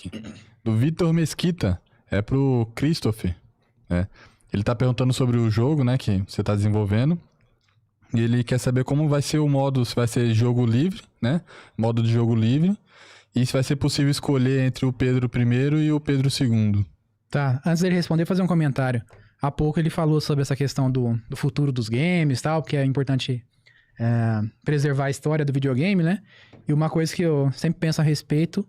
aqui. Do Vitor Mesquita. É pro Christopher. Ele tá perguntando sobre o jogo, né, que você tá desenvolvendo. E ele quer saber como vai ser o modo, se vai ser jogo livre, né? Modo de jogo livre. E se vai ser possível escolher entre o Pedro I e o Pedro II. Tá, antes dele responder, fazer um comentário. Há pouco ele falou sobre essa questão do futuro dos games e tal, porque é importante preservar a história do videogame, né? E uma coisa que eu sempre penso a respeito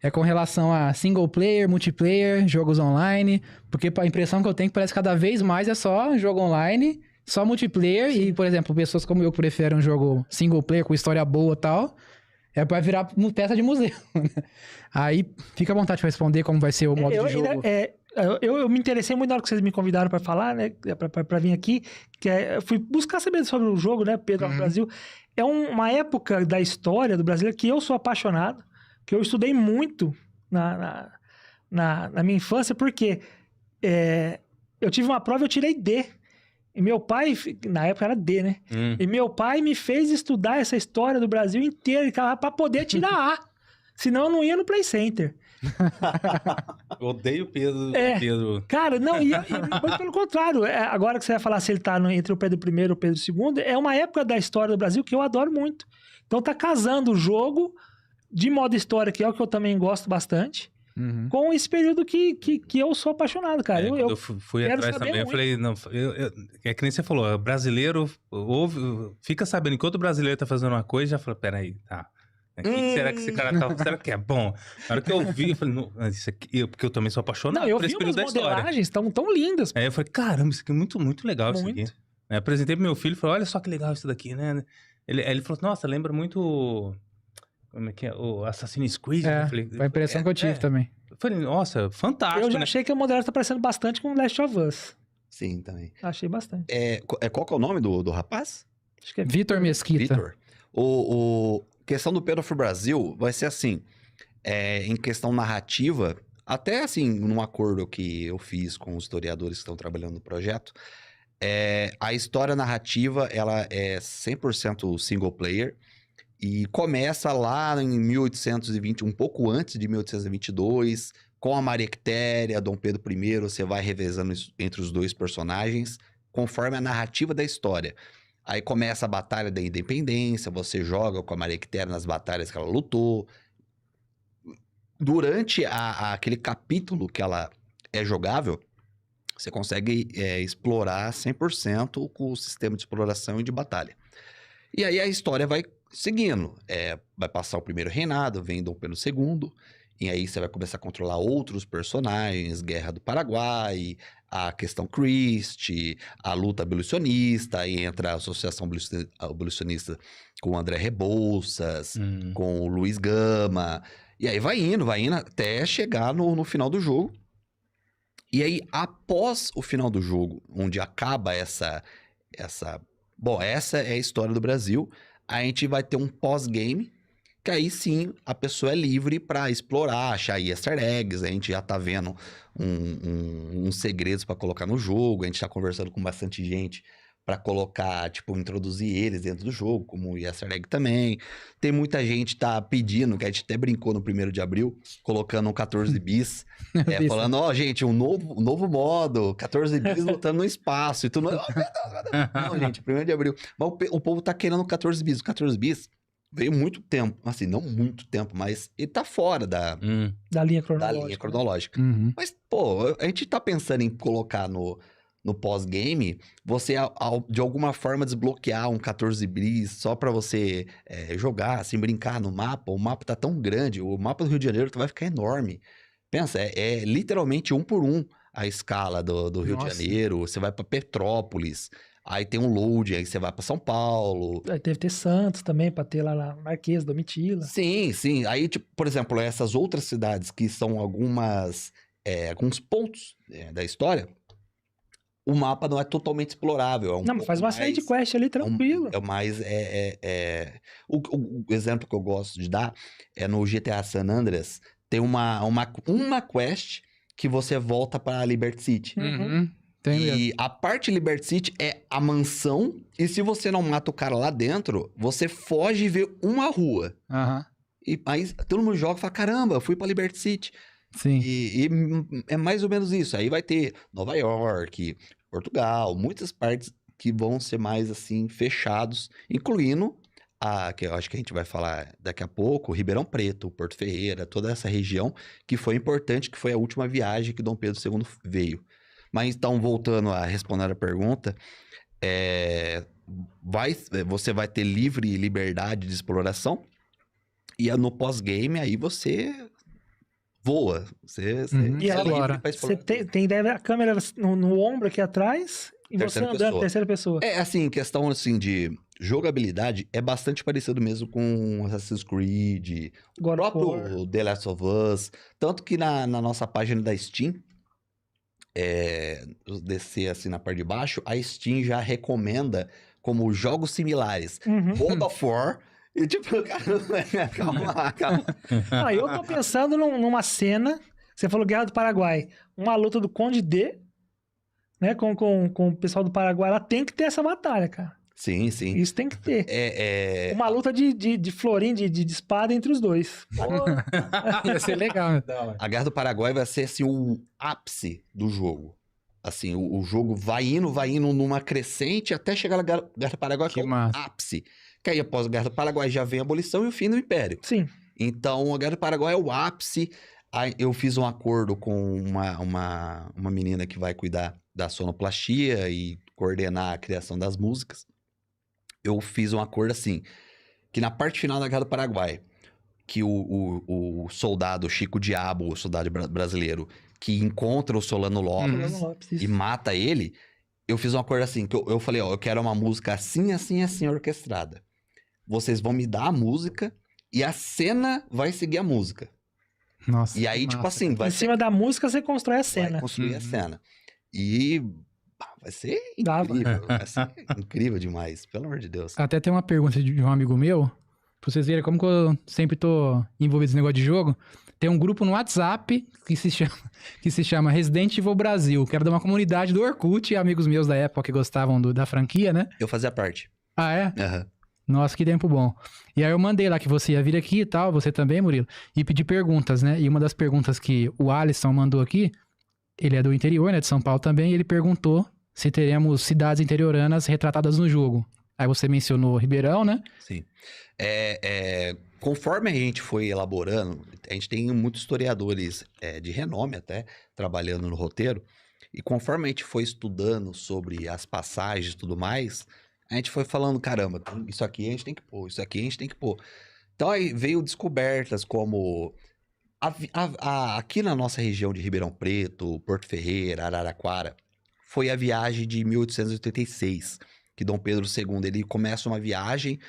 é com relação a single player, multiplayer, jogos online, porque a impressão que eu tenho é que parece que cada vez mais é só jogo online, só multiplayer, e, por exemplo, pessoas como eu que preferem um jogo single player com história boa e tal, vai virar peça de museu. Aí, fica à vontade de responder como vai ser o modo de jogo. Eu me interessei muito na hora que vocês me convidaram pra falar, né, pra vir aqui, eu fui buscar saber sobre o jogo, né, Pedro no Brasil. É uma época da história do Brasil que eu sou apaixonado, que eu estudei muito na minha infância, porque eu tive uma prova e eu tirei D. E meu pai, na época era D, né? E meu pai me fez estudar essa história do Brasil inteiro pra poder tirar A. Senão eu não ia no Play Center. Eu odeio o Pedro. Cara, não, muito pelo contrário. Agora que você vai falar se ele tá entre o Pedro I e o Pedro II, é uma época da história do Brasil que eu adoro muito. Então tá casando o jogo de modo história, que é o que eu também gosto bastante, com esse período que eu sou apaixonado, cara. Eu fui atrás também, eu falei, não, é que nem você falou, brasileiro fica sabendo, enquanto o brasileiro tá fazendo uma coisa, já fala, peraí, tá. O que será que esse cara tá... Será que é bom? Na hora que eu vi, eu falei, não, isso aqui, porque eu também sou apaixonado por esse período da história. As modelagens tão lindas. Aí eu falei, caramba, isso aqui é muito, muito legal, isso aqui. Aí eu apresentei pro meu filho, falei, olha só que legal isso daqui, né? Ele falou, nossa, lembra muito... Como é que é? O Assassin's Creed. Foi a impressão que eu tive também. Eu falei, nossa, fantástico, Eu já achei que a modelagem tá parecendo bastante com Last of Us. Sim, também. Achei bastante. Qual que é o nome do rapaz? Acho que é Vitor Mesquita. Vitor. Questão do Pedro for Brasil vai ser assim, em questão narrativa, até assim, num acordo que eu fiz com os historiadores que estão trabalhando no projeto, a história narrativa, ela é 100% single player, e começa lá em 1820, um pouco antes de 1822, com a Maria Quitéria, Dom Pedro I, você vai revezando entre os dois personagens, conforme a narrativa da história. Aí começa a Batalha da Independência, você joga com a Maria Quitéria nas batalhas que ela lutou. Durante aquele capítulo que ela é jogável, você consegue explorar 100% com o sistema de exploração e de batalha. E aí a história vai seguindo. Vai passar o primeiro reinado, vem Dom Pedro II, e aí você vai começar a controlar outros personagens, Guerra do Paraguai, a questão Christie, a luta abolicionista, aí entra a Associação Abolicionista com o André Rebouças, com o Luiz Gama, e aí vai indo até chegar no final do jogo. E aí, após o final do jogo, onde acaba essa é a história do Brasil, a gente vai ter um pós-game, que aí sim a pessoa é livre para explorar, achar easter eggs, a gente já tá vendo uns segredos para colocar no jogo, a gente tá conversando com bastante gente para colocar, tipo, introduzir eles dentro do jogo, como easter egg também. Tem muita gente tá pedindo, que a gente até brincou no 1º de abril, colocando um 14 bis, falando, gente, um novo modo, 14 bis lutando no espaço, e tudo. Não, gente, 1º de abril. Mas o povo tá querendo 14 bis. O 14 bis veio muito tempo, assim, não muito tempo, mas ele tá fora da linha cronológica. Mas, pô, a gente tá pensando em colocar no pós-game, você de alguma forma desbloquear um 14 bis só pra você jogar, assim, brincar no mapa. O mapa tá tão grande, o mapa do Rio de Janeiro vai ficar enorme. Pensa, é literalmente 1 por 1 a escala do Rio de Janeiro. Você vai pra Petrópolis, aí tem um load, aí você vai pra São Paulo. Aí deve ter Santos também, pra ter lá na Marquesa, Domitila. Sim. Aí, tipo, por exemplo, essas outras cidades que são alguns pontos da história, o mapa não é totalmente explorável. Não, mas faz uma série de quest ali, tranquilo. O exemplo que eu gosto de dar é no GTA San Andreas, tem uma quest que você volta pra Liberty City. E a parte Liberty City é a mansão, e se você não mata o cara lá dentro, você foge e vê uma rua. E aí todo mundo joga e fala, caramba, eu fui pra Liberty City. Sim. E é mais ou menos isso. Aí vai ter Nova York, Portugal, muitas partes que vão ser mais assim fechados, incluindo que eu acho que a gente vai falar daqui a pouco, Ribeirão Preto, Porto Ferreira, toda essa região que foi importante, que foi a última viagem que Dom Pedro II veio. Mas então, voltando a responder a pergunta, você vai ter livre liberdade de exploração e no pós-game aí você voa. Você E é livre agora? pra Você explorar. tem ideia da câmera no ombro aqui atrás e você Terceira andando pessoa. terceira pessoa. É, assim, questão assim de jogabilidade é bastante parecido mesmo com Assassin's Creed, o God of War. próprio The Last of Us. Tanto que na nossa página da Steam, descer assim na parte de baixo, a Steam já recomenda como jogos similares. Uhum. God of War e tipo, cara, calma. Eu tô pensando numa cena, você falou Guerra do Paraguai, uma luta do Conde D, né, com o pessoal do Paraguai, lá tem que ter essa batalha, cara. Sim. Isso tem que ter. Uma Uma luta de florim, de espada entre os dois. Ia ser legal. A Guerra do Paraguai vai ser assim o ápice do jogo. Assim, o jogo vai indo numa crescente até chegar na Guerra do Paraguai, que é o massa. ápice. Que aí após a Guerra do Paraguai já vem a abolição e o fim do Império. Sim. Então, a Guerra do Paraguai é o ápice. Aí, eu fiz um acordo com uma menina que vai cuidar da sonoplastia e coordenar a criação das músicas. Eu fiz um acordo assim, que na parte final da Guerra do Paraguai, que o soldado Chico Diabo, o soldado brasileiro, que encontra o Solano Lopes Solano Lopes, isso. e mata ele, eu fiz um acordo assim, que eu falei, eu quero uma música assim, orquestrada. Vocês vão me dar a música e a cena vai seguir a música. Nossa. E aí, que tipo massa. assim, vai Em cima da música você constrói a vai cena. construir a Uhum. cena. E vai ser Dava. incrível, vai ser incrível demais, pelo amor de Deus. Até tem uma pergunta de um amigo meu, pra vocês verem como que eu sempre tô envolvido nesse negócio de jogo. Tem um grupo no WhatsApp que se chama Resident Evil Brasil, que era de uma comunidade do Orkut, amigos meus da época que gostavam da franquia, né? Eu fazia parte. Ah, é? Aham. Nossa, que tempo bom. E aí eu mandei lá que você ia vir aqui e tal, você também, Murilo, e pedi perguntas, né? E uma das perguntas que o Alisson mandou aqui, ele é do interior, né, de São Paulo também, e ele perguntou se teremos cidades interioranas retratadas no jogo. Aí você mencionou Ribeirão, né? Sim. Conforme a gente foi elaborando, a gente tem muitos historiadores de renome até, trabalhando no roteiro, e conforme a gente foi estudando sobre as passagens e tudo mais, a gente foi falando, caramba, isso aqui a gente tem que pôr, isso aqui a gente tem que pôr. Então aí veio descobertas como aqui na nossa região de Ribeirão Preto, Porto Ferreira, Araraquara, foi a viagem de 1886, que Dom Pedro II ele começa uma viagem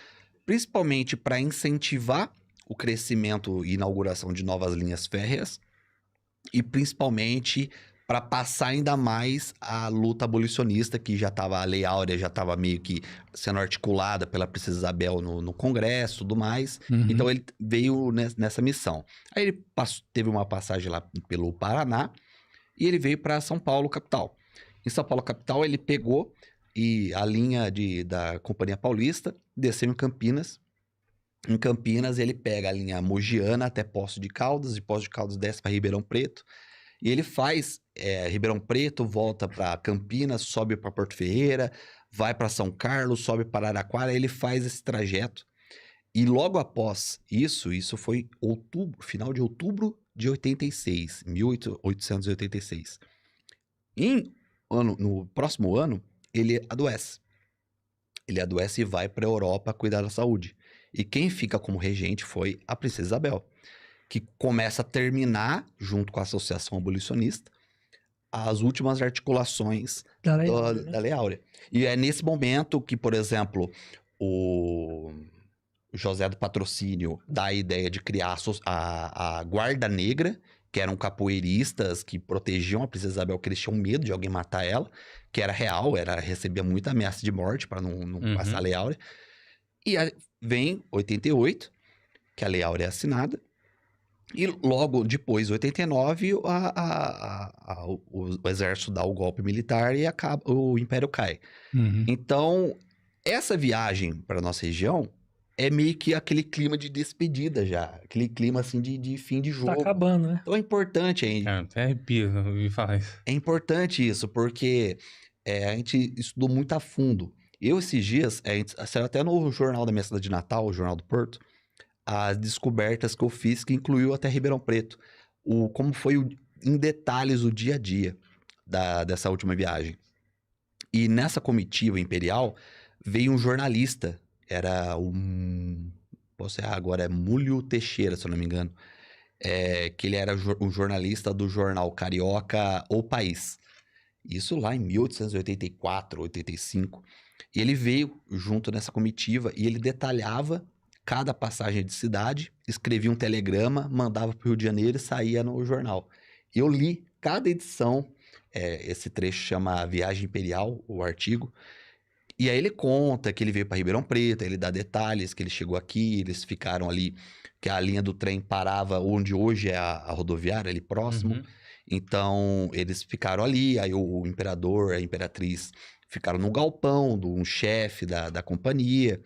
principalmente para incentivar o crescimento e inauguração de novas linhas férreas e principalmente para passar ainda mais a luta abolicionista, que já estava, a Lei Áurea já estava meio que sendo articulada pela Princesa Isabel no Congresso e tudo mais. Uhum. Então ele veio nessa missão. Aí ele teve uma passagem lá pelo Paraná e ele veio para São Paulo, capital. Em São Paulo, capital, ele pegou a linha da Companhia Paulista, desceu em Campinas. Em Campinas, ele pega a linha Mogiana até Poços de Caldas, de Poços de Caldas desce para Ribeirão Preto. E ele faz Ribeirão Preto, volta para Campinas, sobe para Porto Ferreira, vai para São Carlos, sobe para Araraquara, ele faz esse trajeto. E logo após isso foi final de outubro de 86, 1886. No próximo ano, ele adoece. Ele adoece e vai para a Europa cuidar da saúde. E quem fica como regente foi a Princesa Isabel, que começa a terminar, junto com a Associação Abolicionista, as últimas articulações Da Lei da Áurea, né? Lei Áurea. E é nesse momento que, por exemplo, o José do Patrocínio dá a ideia de criar a Guarda Negra, que eram capoeiristas que protegiam a Princesa Isabel, que eles tinham medo de alguém matar ela, que era real, recebia muita ameaça de morte para não passar a Lei Áurea. E vem 88, que a Lei Áurea é assinada, e logo depois, 89, o exército dá o golpe militar e o Império cai. Uhum. Então, essa viagem para nossa região é meio que aquele clima de despedida já. Aquele clima, assim, de fim de jogo. Tá acabando, né? Então é importante aí. Até arrepio ouvir falar isso. É importante isso, porque a gente estudou muito a fundo. Eu, esses dias, saiu até no jornal da minha cidade de Natal, o Jornal do Porto, as descobertas que eu fiz, que incluiu até Ribeirão Preto. Como foi, em detalhes, o dia a dia dessa última viagem. E nessa comitiva imperial, veio um jornalista, era posso errar agora, é Múlio Teixeira, se eu não me engano. Que ele era um jornalista do jornal carioca O País. Isso lá em 1884, 85. E ele veio junto nessa comitiva e ele detalhava cada passagem de cidade, escrevia um telegrama, mandava para o Rio de Janeiro e saía no jornal. E eu li cada edição, esse trecho chama Viagem Imperial, o artigo, e aí ele conta que ele veio para Ribeirão Preto, ele dá detalhes, que ele chegou aqui, eles ficaram ali, que a linha do trem parava onde hoje é a rodoviária, ali próximo. Uhum. Então, eles ficaram ali, aí o imperador, a imperatriz ficaram no galpão de um chefe da companhia.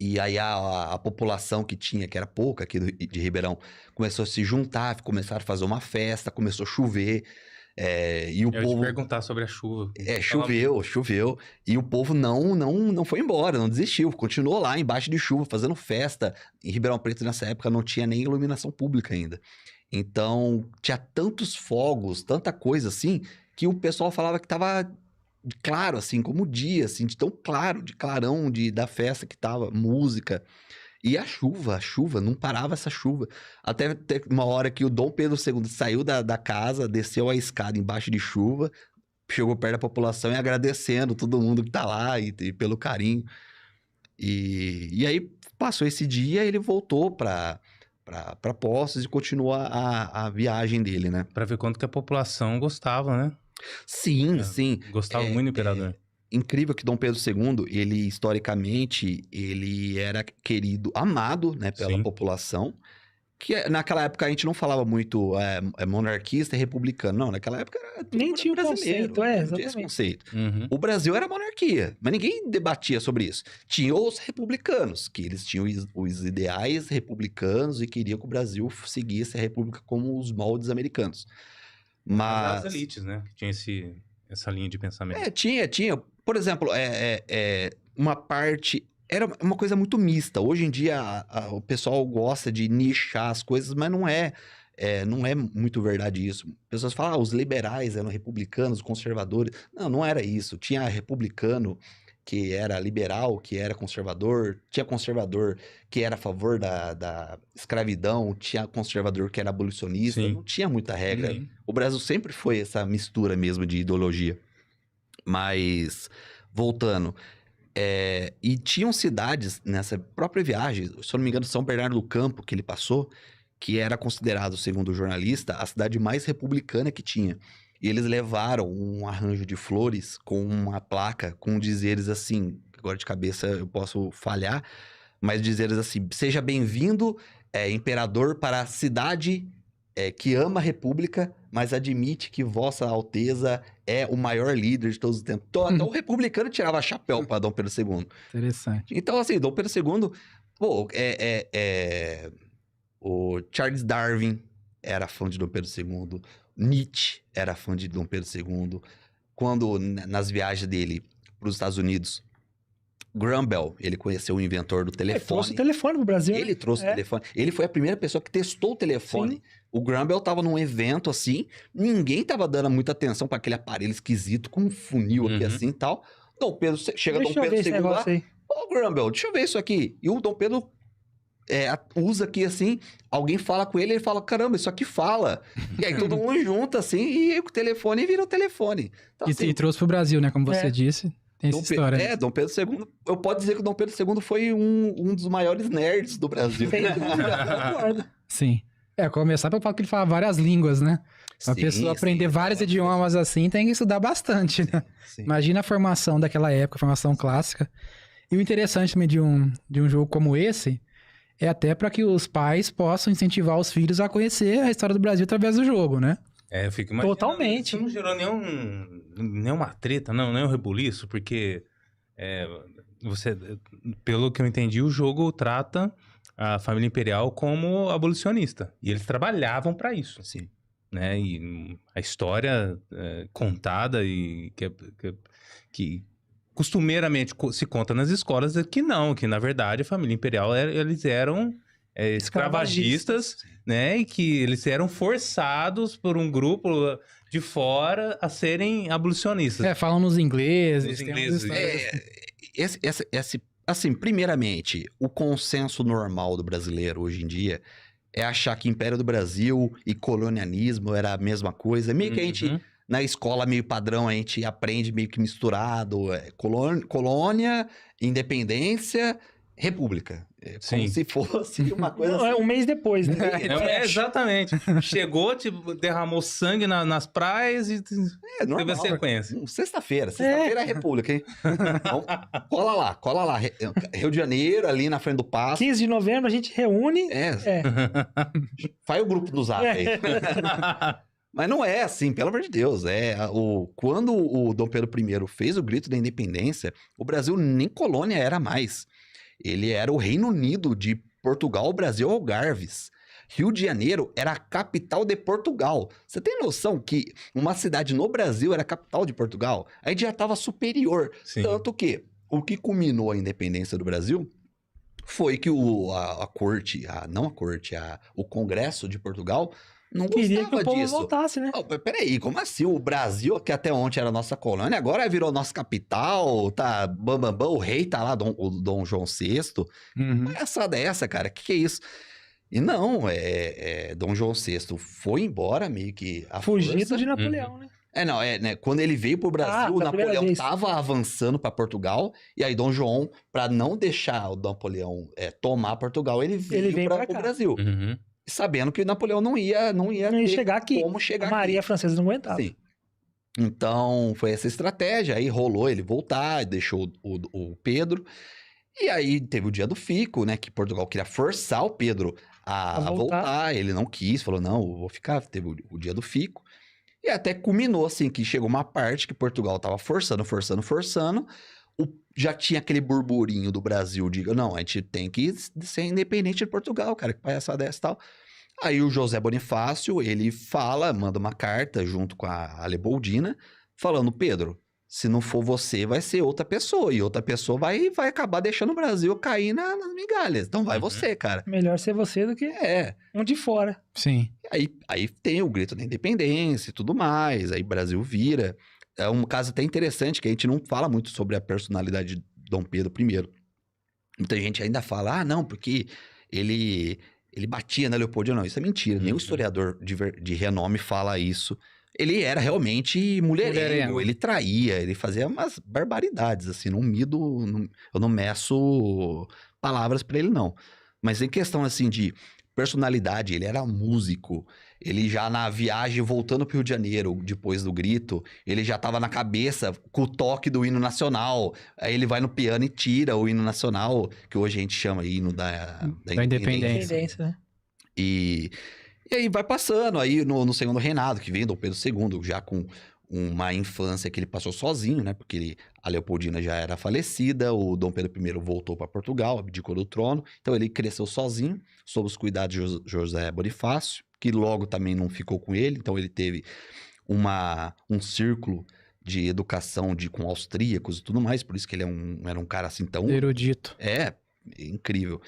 E aí a população que tinha, que era pouca aqui de Ribeirão, começou a se juntar, começaram a fazer uma festa, começou a chover. E o Eu ia povo... te perguntar sobre a chuva. Choveu. E o povo não foi embora, não desistiu. Continuou lá embaixo de chuva, fazendo festa. Em Ribeirão Preto, nessa época, não tinha nem iluminação pública ainda. Então, tinha tantos fogos, tanta coisa assim, que o pessoal falava que tava claro, assim, como o dia, assim, de tão claro, de clarão da festa que tava, música. E a chuva, não parava essa chuva. Até uma hora que o Dom Pedro II saiu da casa, desceu a escada embaixo de chuva, chegou perto da população e agradecendo todo mundo que tá lá e pelo carinho. E aí passou esse dia e ele voltou para Poços e continuou a viagem dele, né? Pra ver quanto que a população gostava, né? Sim, sim. Gostava muito do imperador. Incrível que Dom Pedro II, ele historicamente, ele era querido, amado, né, pela população, que naquela época a gente não falava muito monarquista e republicano, não, naquela época era nem tinha o conceito, não tinha esse conceito. Uhum. O Brasil era monarquia, mas ninguém debatia sobre isso. Tinha os republicanos, que eles tinham os ideais republicanos e queriam que o Brasil seguisse a república como os moldes americanos. Mas... As elites, né? Que tinha essa linha de pensamento. Tinha. Por exemplo, uma parte... Era uma coisa muito mista. Hoje em dia, o pessoal gosta de nichar as coisas, mas não é muito verdade isso. Pessoas falam, os liberais eram republicanos, conservadores. Não era isso. Tinha republicano que era liberal, que era conservador. Tinha conservador que era a favor da escravidão. Tinha conservador que era abolicionista. Sim. Não tinha muita regra. Uhum. O Brasil sempre foi essa mistura mesmo de ideologia. Mas, voltando... e tinham cidades nessa própria viagem, se eu não me engano, São Bernardo do Campo, que ele passou, que era considerado, segundo o jornalista, a cidade mais republicana que tinha. E eles levaram um arranjo de flores com uma placa com dizeres assim, agora de cabeça eu posso falhar, mas dizeres assim, seja bem-vindo, imperador, para a cidade que ama a república, mas admite que Vossa Alteza é o maior líder de todos os tempos. Então, até o republicano tirava chapéu para Dom Pedro II. Interessante. Então, assim, Dom Pedro II... Pô, o Charles Darwin era fã de Dom Pedro II. Nietzsche era fã de Dom Pedro II. Quando, nas viagens dele para os Estados Unidos, Graham Bell, ele conheceu o inventor do telefone. Ele trouxe o telefone pro Brasil. Ele trouxe o telefone. Ele foi a primeira pessoa que testou o telefone. Sim. O Graham Bell tava num evento assim, ninguém tava dando muita atenção para aquele aparelho esquisito, com um funil aqui assim e tal. Dom Pedro, chega Dom Pedro II lá. Ô, Graham Bell, deixa eu ver isso aqui. E o Dom Pedro usa aqui assim, alguém fala com ele, ele fala, caramba, isso aqui fala. E aí todo mundo junta assim, e o telefone vira o telefone. Então, assim, e trouxe pro Brasil, né, como você disse. Tem essa história. Dom Pedro II... Eu posso dizer que o Dom Pedro II foi um dos maiores nerds do Brasil. Sim. Começar pelo fato que ele fala várias línguas, né? Uma pessoa aprender vários idiomas assim tem que estudar bastante, né? Sim. Imagina a formação daquela época, a formação clássica. E o interessante também de um jogo como esse é até para que os pais possam incentivar os filhos a conhecer a história do Brasil através do jogo, né? Eu fico imaginando. Totalmente. Isso não gerou nenhuma treta, nenhum rebuliço, porque pelo que eu entendi, o jogo trata a família imperial como abolicionista. E eles trabalhavam para isso. Sim. Né? E a história contada e que costumeiramente se conta nas escolas é que não, que na verdade a família imperial eles eram escravagistas, né? E que eles eram forçados por um grupo de fora a serem abolicionistas. Falam nos ingleses. Os ingleses. Assim, primeiramente, o consenso normal do brasileiro hoje em dia é achar que Império do Brasil e colonialismo era a mesma coisa. Meio que a gente, na escola, meio padrão, a gente aprende meio que misturado. Colônia, independência, república. Como se fosse uma coisa assim. Um mês depois, né? Exatamente. Chegou, derramou sangue nas praias e teve a sequência. Sexta-feira é república, hein? Então, cola lá. Rio de Janeiro, ali na frente do Paço. 15 de novembro, a gente reúne. Faz o grupo do Zap aí. Mas não é assim, pelo amor de Deus. Quando o Dom Pedro I fez o grito da independência, o Brasil nem colônia era mais. Ele era o Reino Unido de Portugal, Brasil, Algarves. Rio de Janeiro era a capital de Portugal. Você tem noção que uma cidade no Brasil era a capital de Portugal? A gente já estava superior. Sim. Tanto que o que culminou a independência do Brasil foi que o Congresso de Portugal não queria que o povo disso. voltasse, né? Peraí, como assim? O Brasil, que até ontem era nossa colônia, agora virou nossa capital, tá bambambam, o rei tá lá, o Dom João VI. Palhaçada é essa, cara? Que é isso? E não, Dom João VI foi embora meio que a fugido força. de Napoleão, né? Né? Quando ele veio pro Brasil, Napoleão tava avançando para Portugal, e aí Dom João, para não deixar o Napoleão tomar Portugal, ele veio para o Brasil. Sabendo que Napoleão não ia chegar aqui. Como chegar a Maria aqui. Francesa não aguentava. Sim. Então, foi essa estratégia. Aí rolou ele voltar, deixou o Pedro. E aí teve o dia do fico, né? Que Portugal queria forçar o Pedro a voltar. Ele não quis, falou, não, eu vou ficar. Teve o dia do fico. E até culminou, assim, que chegou uma parte que Portugal tava forçando. Já tinha aquele burburinho do Brasil de, não, a gente tem que ser independente de Portugal, cara, que palhaçada dessa e tal. Aí o José Bonifácio, ele manda uma carta junto com a Leopoldina, falando, Pedro, se não for você, vai ser outra pessoa, e outra pessoa vai acabar deixando o Brasil cair nas migalhas. Então vai você, cara. Melhor ser você do que um de fora. Sim. Aí tem o grito da independência e tudo mais, aí o Brasil vira... É um caso até interessante, que a gente não fala muito sobre a personalidade de Dom Pedro I. Muita gente ainda fala, não, porque ele batia na Leopoldina. Não, isso é mentira. Nenhum historiador de renome fala isso. Ele era realmente mulherengo, ele traía, ele fazia umas barbaridades, assim, eu não meço palavras pra ele, não. Mas em questão, assim, de personalidade, ele era músico, ele já na viagem voltando pro Rio de Janeiro, depois do grito, ele já tava na cabeça com o toque do hino nacional, aí ele vai no piano e tira o hino nacional, que hoje a gente chama hino da independência, né? E aí vai passando, aí no segundo reinado, que vem Dom Pedro II, já com uma infância que ele passou sozinho, né? Porque a Leopoldina já era falecida, o Dom Pedro I voltou para Portugal, abdicou do trono, então ele cresceu sozinho, sob os cuidados de José Bonifácio, que logo também não ficou com ele, então ele teve um círculo de educação com austríacos e tudo mais, por isso que ele era um cara assim tão... erudito. Incrível.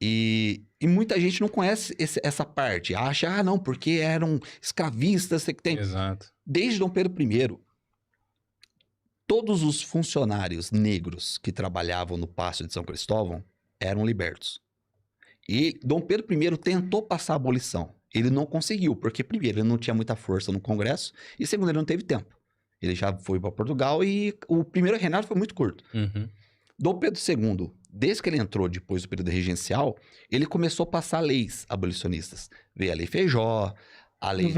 E muita gente não conhece essa parte, acha, não, porque eram escravistas, você que tem... Exato. Desde Dom Pedro I, todos os funcionários negros que trabalhavam no Paço de São Cristóvão eram libertos. E Dom Pedro I tentou passar a abolição. Ele não conseguiu, porque primeiro, ele não tinha muita força no Congresso, e segundo, ele não teve tempo. Ele já foi para Portugal e o primeiro reinado foi muito curto. Dom Pedro II, desde que ele entrou depois do período regencial, ele começou a passar leis abolicionistas. Veio a Lei Feijó, a lei do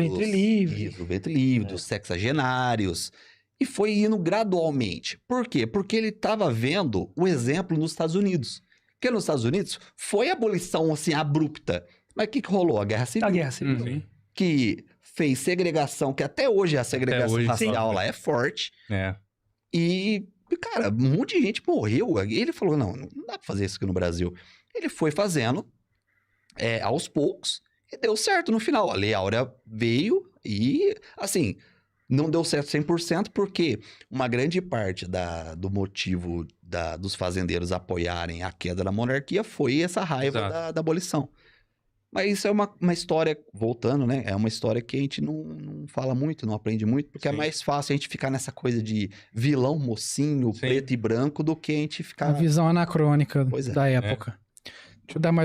ventre livre, dos sexagenários, e foi indo gradualmente. Por quê? Porque ele estava vendo o exemplo nos Estados Unidos. Porque nos Estados Unidos foi a abolição assim abrupta. Mas o que rolou? A Guerra Civil. A Guerra Civil. Que fez segregação, que até hoje a segregação racial lá é forte. É. E cara, um monte de gente morreu. E ele falou, não dá pra fazer isso aqui no Brasil. Ele foi fazendo aos poucos e deu certo no final. A Lei Áurea veio e, assim, não deu certo 100% porque uma grande parte do motivo dos fazendeiros apoiarem a queda da monarquia foi essa raiva da abolição. Mas isso é uma história, voltando, né? É uma história que a gente não fala muito, não aprende muito, porque Sim. é mais fácil a gente ficar nessa coisa de vilão, mocinho, Sim. preto e branco, do que a gente ficar... A visão anacrônica Pois é. da época. Deixa eu dar mais